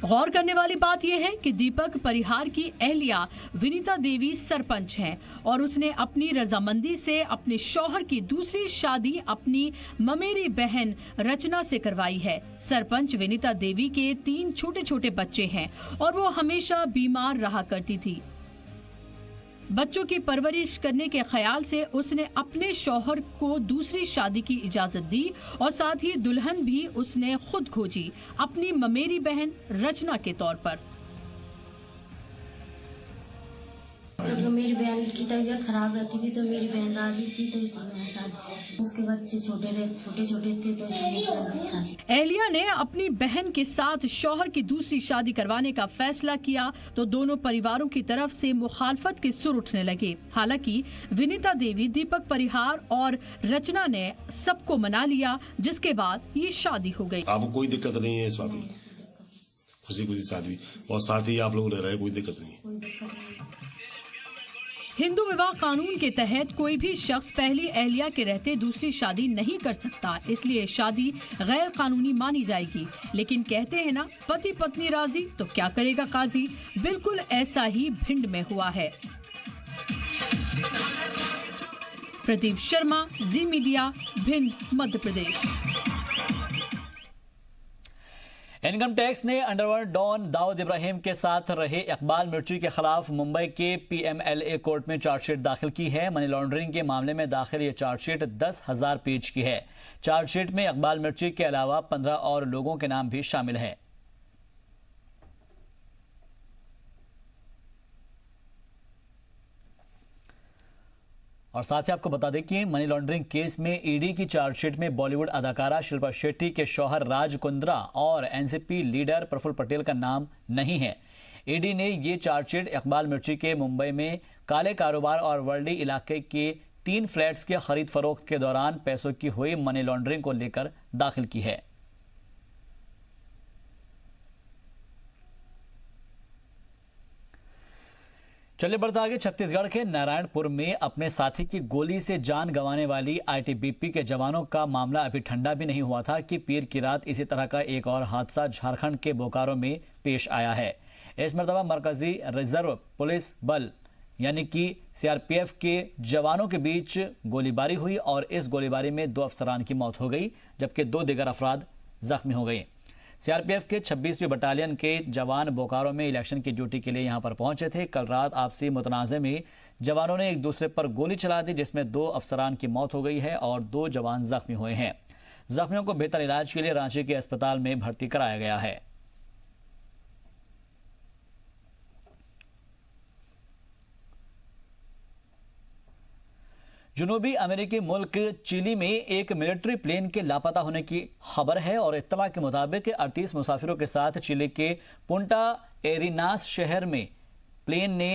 गौर करने वाली बात यह है कि दीपक परिहार की अहलिया विनीता देवी सरपंच हैं और उसने अपनी रजामंदी से अपने शौहर की दूसरी शादी अपनी ममेरी बहन रचना से करवाई है। सरपंच विनीता देवी के 3 छोटे छोटे बच्चे हैं और वो हमेशा बीमार रहा करती थी। बच्चों की परवरिश करने के ख्याल से उसने अपने शौहर को दूसरी शादी की इजाजत दी और साथ ही दुल्हन भी उसने खुद खोजी अपनी ममेरी बहन रचना के तौर पर। मेरी बहन की तबीयत खराब रहती थी तो मेरी बहन राजी थी तो इसलिए शादी। उसके बच्चे छोटे थे तो इसलिए। एहलिया ने अपनी बहन के साथ शौहर की दूसरी शादी करवाने का फैसला किया तो दोनों परिवारों की तरफ से मुखालफत के सुर उठने लगे। हालांकि विनीता देवी, दीपक परिहार और रचना ने सबको मना लिया, जिसके बाद ये शादी हो गई। आपको कोई दिक्कत नहीं है इस बात में, खुशी शादी और साथ ही आप लोग रह रहे, कोई दिक्कत नहीं। हिंदू विवाह कानून के तहत कोई भी शख्स पहली अहलिया के रहते दूसरी शादी नहीं कर सकता, इसलिए शादी गैर कानूनी मानी जाएगी। लेकिन कहते हैं ना, पति पत्नी राजी तो क्या करेगा काजी। बिल्कुल ऐसा ही भिंड में हुआ है। प्रदीप शर्मा, जी media, Bhind, Madhya Pradesh. Income tax ने अंडरवर्ल्ड डॉन दाऊद इब्राहिम के साथ रहे इकबाल मिर्ची के खिलाफ मुंबई के PMLA कोर्ट में चार्जशीट दाखिल की है। मनी लॉन्ड्रिंग के मामले में दाखिल ये चार्जशीट 10,000 पेज की है। चार्जशीट में इकबाल मिर्ची के अलावा 15 और लोगों के नाम भी शामिल हैं। और साथ ही आपको बता दें कि मनी लॉन्ड्रिंग केस में ईडी की चार्जशीट में बॉलीवुड अदाकारा शिल्पा शेट्टी के शौहर राज कुंद्रा और एनसीपी लीडर प्रफुल्ल पटेल का नाम नहीं है। ईडी ने ये चार्जशीट इकबाल मिर्ची के मुंबई में काले कारोबार और वर्ली इलाके के 3 फ्लैट्स के खरीद फरोख्त के दौरान पैसों की हुई मनी लॉन्ड्रिंग को लेकर दाखिल की है। चलिए बढ़ता आगे। छत्तीसगढ़ के नारायणपुर में अपने साथी की गोली से जान गंवाने वाली आईटीबीपी के जवानों का मामला अभी ठंडा भी नहीं हुआ था कि पीर की रात इसी तरह का एक और हादसा झारखंड के बोकारो में पेश आया है। इस मरतबा मरकजी रिजर्व पुलिस बल यानी कि सीआरपीएफ के जवानों के बीच गोलीबारी हुई और इस गोलीबारी में 2 अफसरान की मौत हो गई जबकि 2 दीगर अफराद जख्मी हो गए। सीआरपीएफ के 26वीं बटालियन के जवान बोकारो में इलेक्शन की ड्यूटी के लिए यहां पर पहुंचे थे। कल रात आपसी मुतनाज़े में जवानों ने एक दूसरे पर गोली चला दी जिसमें 2 अफसरान की मौत हो गई है और 2 जवान जख्मी हुए हैं। जख्मियों को बेहतर इलाज के लिए रांची के अस्पताल में भर्ती कराया गया है। जुनूबी अमेरिकी मुल्क चिली में एक मिलिट्री प्लेन के लापता होने की खबर है और इत्तला के मुताबिक 38 मुसाफिरों के साथ चिली के पुंटा एरिनास शहर में प्लेन ने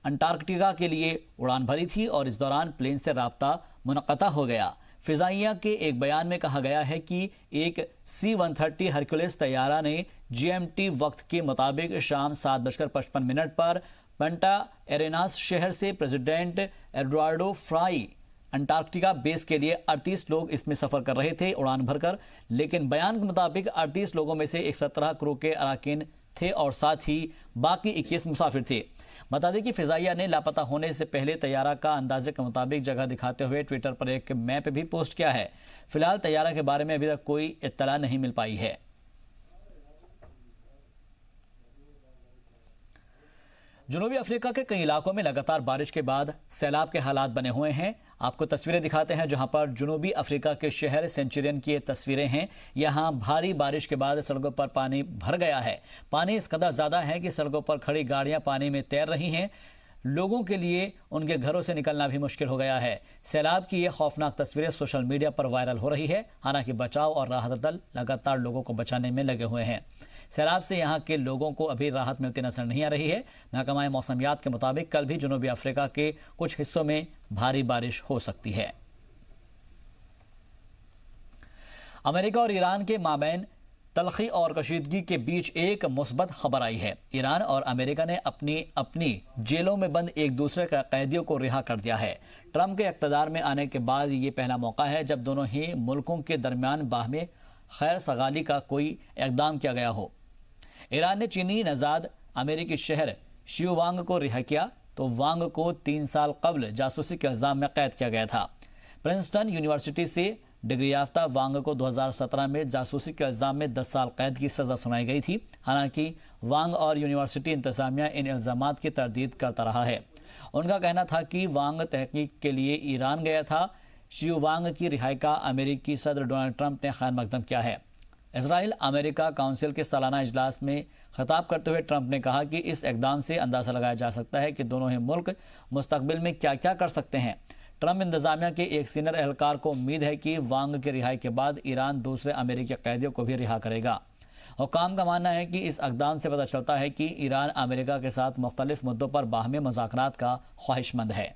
अंटार्कटिका के लिए उड़ान भरी थी और इस दौरान प्लेन से राब्ता मुनक़ता हो गया। फिजाइया के एक बयान में कहा गया है कि एक C-130 हरक्यूलिस तैयारा ने GMT वक्त के मुताबिक शाम 7:55 पर पंटा एरेनास शहर से president Eduardo fry Antarctica base के लिए 38 लोग इसमें सफर कर रहे थे उड़ान भरकर, लेकिन बयान के मुताबिक 38 लोगों में से 17 क्रू के अरकान थे और साथ ही बाकी 21 मुसाफिर थे। बता दें कि फिजाइया ने लापता होने से पहले तैयारा का अंदाजे के मुताबिक जगह दिखाते हुए ट्विटर पर एक मैप भी पोस्ट किया है। फिलहाल तैयारा के बारे में अभी तक कोई इत्तला नहीं मिल पाई है। जनूबी अफ्रीका के कई इलाकों में लगातार बारिश के बाद सैलाब के हालात बने हुए हैं। आपको तस्वीरें दिखाते हैं जहां पर जनूबी अफ्रीका के शहर सेंचुरियन की ये तस्वीरें हैं। यहां भारी बारिश के बाद सड़कों पर पानी भर गया है। पानी इस कदर ज्यादा है कि सड़कों पर खड़ी गाड़ियां पानी में तैर रही हैं। लोगों के लिए उनके घरों से निकलना भी मुश्किल हो गया है। सैलाब की ये खौफनाक तस्वीरें सोशल मीडिया पर वायरल हो रही है। हालांकि बचाव और राहत दल लगातार लोगों को बचाने में लगे हुए हैं। सैलाब से यहाँ के लोगों को अभी राहत मिलती नजर नहीं आ रही है। महकमा मौसमियात के मुताबिक कल भी जनूबी अफ्रीका के कुछ हिस्सों में भारी बारिश हो सकती है। अमेरिका और ईरान के माबैन तलखी और कशीदगी के बीच एक मुस्बत खबर आई है। ईरान और अमेरिका ने अपनी जेलों में बंद एक दूसरे के कैदियों को रिहा कर दिया है। ट्रंप के इक़्तिदार में आने के बाद ये पहला मौका है जब दोनों ही मुल्कों के दरमियान बाहमी खैर सगाली का कोई इक़दाम किया गया हो। ईरान ने चीनी नजाद अमेरिकी शहर शियो वांग को रिहा किया तो वांग को 3 साल कबल जासूसी के इल्जाम में कैद किया गया था। प्रिंसटन यूनिवर्सिटी से डिग्री याफ्ता वांग को 2017 में जासूसी के इल्जाम में 10 साल कैद की सजा सुनाई गई थी। हालांकि वांग और यूनिवर्सिटी इंतजामिया इन इल्जामात की तरदीद करता रहा है। उनका कहना था कि वांग तहकीक के लिए ईरान गया था। शियो वांग की रिहाई का अमेरिकी सदर डोनाल्ड ट्रंप ने खैर मकदम किया है। इजराइल अमेरिका काउंसिल के सालाना इजलास में खिताब करते हुए ट्रंप ने कहा कि इस इकदाम से अंदाजा लगाया जा सकता है कि दोनों ही मुल्क मुस्तकबिल में क्या क्या कर सकते हैं। ट्रंप इंतजामिया के एक सीनियर एहलकार को उम्मीद है कि वांग की रिहाई के बाद ईरान दूसरे अमेरिकी कैदियों को भी रिहा करेगा। हुक्काम का मानना है कि इस इकदाम से पता चलता है कि ईरान अमेरिका के साथ मुख्तलिफ मुद्दों पर बाहमी मुज़ाकरात का ख्वाहिशमंद है।